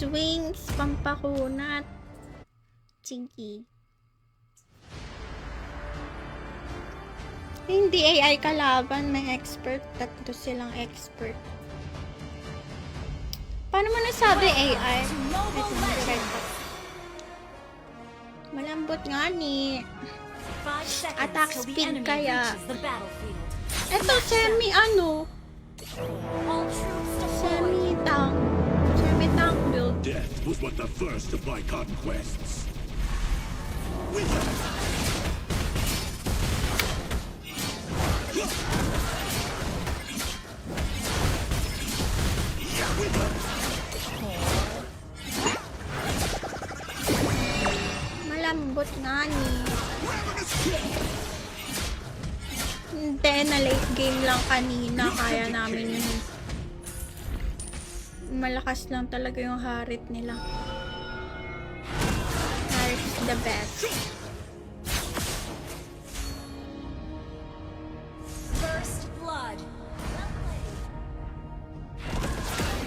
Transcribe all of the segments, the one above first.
Wings, pampakunat. Sige. Hindi AI kalaban, may expert. Tatlo silang expert. Paano mo nasabi AI? Ito, direct. Malambot nga ni. Attack speed kaya. Ito, semi-tank. Semi-tank build. Death was but the first of my conquests. Malambot nga ni. Hindi, na late game lang kanina. Kaya namin yun. Malakas lang talaga yung Harit nila. Harit is the best. First blood.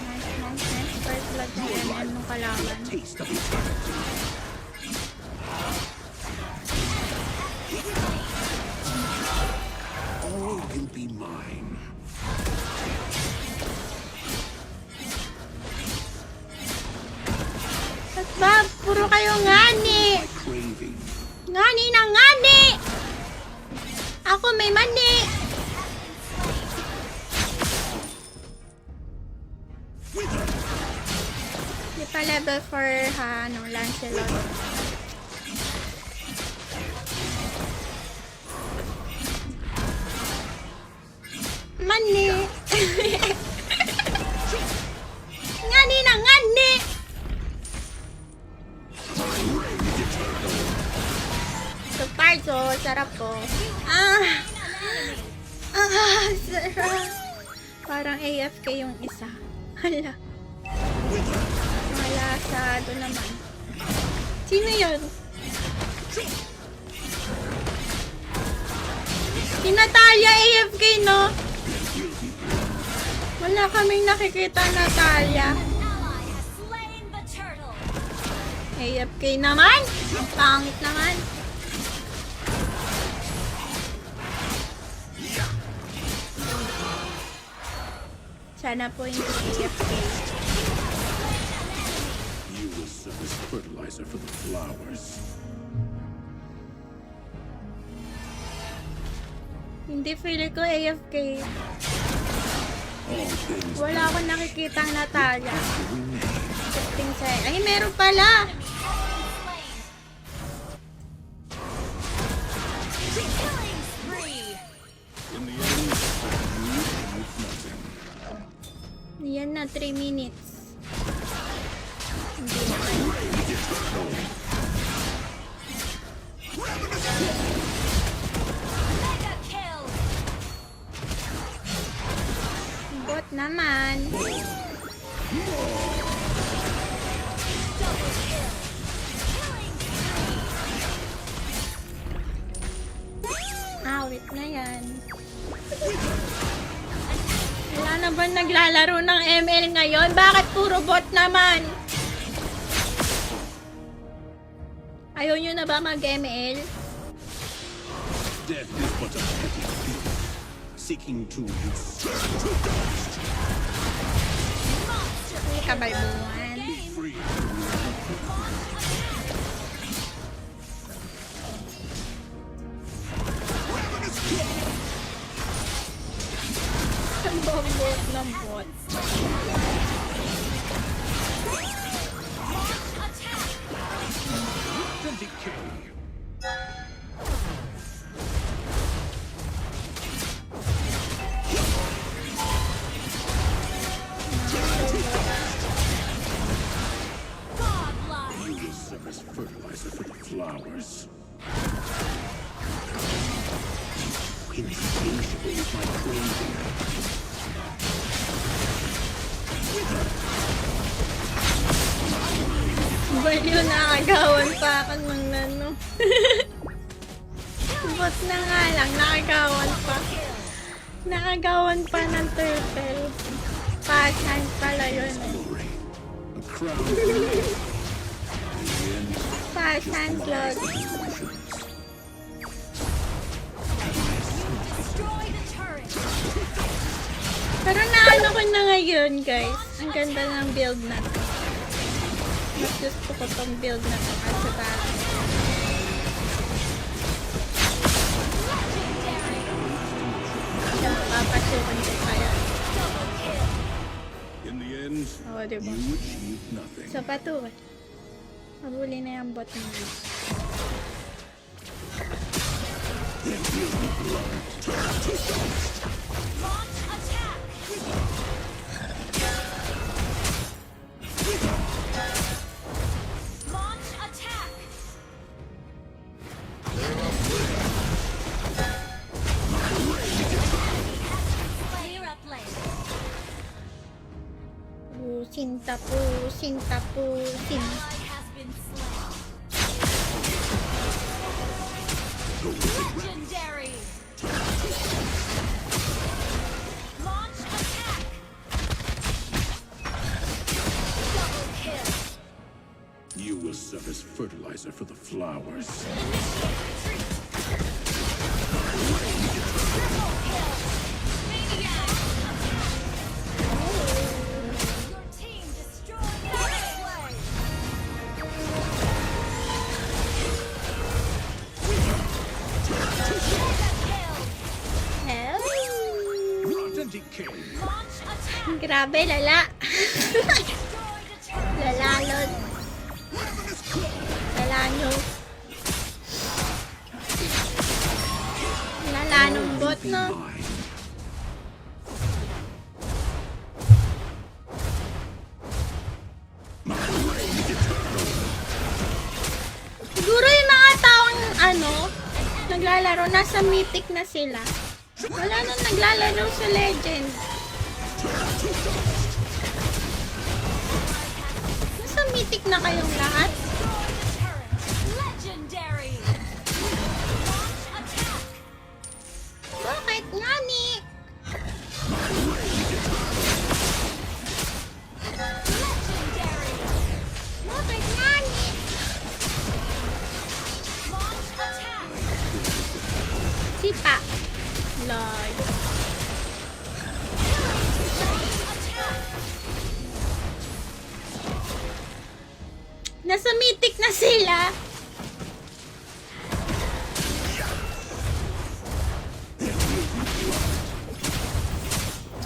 Nice. First blood na yan nung kalaban. Taste of eternity. All will be mine. At ba, puro kayo ngani! My craving. Ngani na ngani! Ako may mani! Di pa level 4 ha, Lancelot. Mani! Ngani na ngani! So parto, sarap po. Sarap. Parang AFK yung isa. Hala. Malasado naman. Sino yun? Si Natalia AFK, no? Wala kaming nakikita Natalia. Ally has slain the turtle. AFK naman. Ang pangit naman. Sana po hindi AFK. You will serve as fertilizer for the flowers. Hindi, feeling ko AFK. All things Wala akong nakikitang Natalia. remain. Testing sa... Ay, meron pala! Killing spree. In the end, you have nothing. Yan na, 3 minutes. Hindi naman. Mega kill. Bot naman. Double kill. Killing Awit na yan. Wala na ba naglalaro ng ML ngayon? Bakit puro bot naman? Ayaw nyo na ba mag-ML? Death is but a petty thief, seeking to usurp to dust. Hindi ka balbuhan. Free. Ang bot ng bot. Decay. godlike. You will serve as fertilizer for the flowers. Insatiable is my craving. Baliw, nakagawan pa ako ng nano. Bot na nga lang, nakagawan pa. Nakagawan pa ng turtle. Pasan pala yun. Glory. A crown. Fast hand cloud. Destroy the turret. Pero naano ko na ngayon, guys. Ang ganda ng build na to. Mas gusto ko tong build na to kasi parang papasukin ko kaya. In the end, Oo, diba? you achieved nothing. So, pato eh. Mabuli na yung bot na yun. Launch attack. Launch attack. Clear up lane. Pusin, tapusin, tapusin. Ally has been slain. Legendary. Launch attack. Double kill. You will serve as fertilizer for the flowers. Initiate retreat. Triple kill. Maniac. Your team destroyed that play. Mega kill. Hell. Rot and decay. Launch attack. Grabe, lala. Destroy the turret. Lala, lol. Lala nyo. Lala nung bot, no? Mine. Siguro yung mga taong, naglalaro, nasa mythic na sila. Wala nang naglalaro sa legend. Nasa mythic na kayong lahat? Destroy the turret. Legendary. Launch attack. Bakit nga ni? Legendary. Bakit nga ni? Launch attack. Sipa. Lord. Attack. Nasa mythic na sila.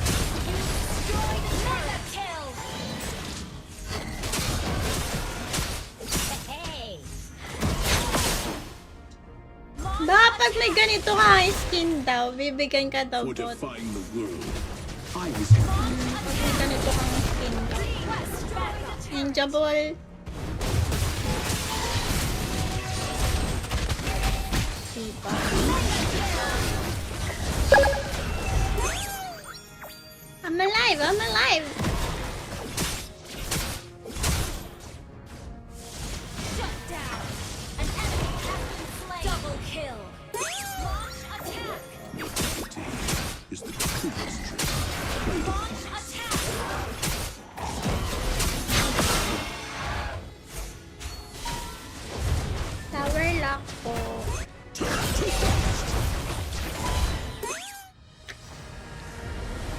Destroy the mega kill. Hey. Launch Baka pag may ganito ka skin daw, bibigyan ka daw bot. Fortifying the world. I was Pag may ganito kang skin daw. Ninja ball. Sipa. I'm alive! I'm alive! Shut down. An enemy has been slain. Double kill. Launch attack. is the truest trick. Launch attack. Tower lock po.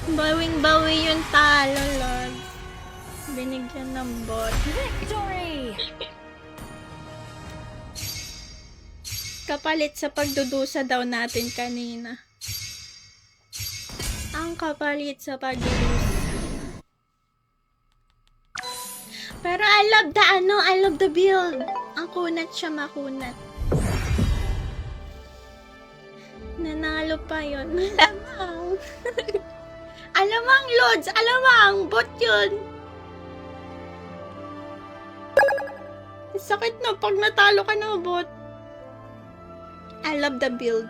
Bawing-bawi yung talo, Lord. Binigyan ng bot. Victory. Kapalit sa pagdudusa daw natin kanina. Ang kapalit sa pagdudusa. Pero I love the build. Ang kunat siya makunat. Nanalo pa yun. Malamang. Alamang, Lods. Alamang. Bot yun. Sakit na pag natalo ka na, bot. I love the build.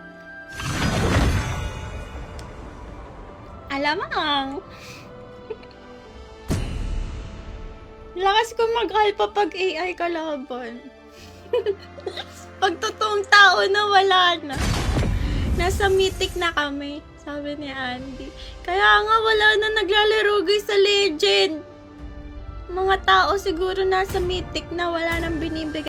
Alamang. Lakas ko mag-alpha pag AI kalaban. Pag totoong tao na, wala na. Nasa mythic na kami, sabi ni Andy. Kaya nga wala na naglalaro guys sa legend. mga tao siguro nasa mythic na wala nang binibigay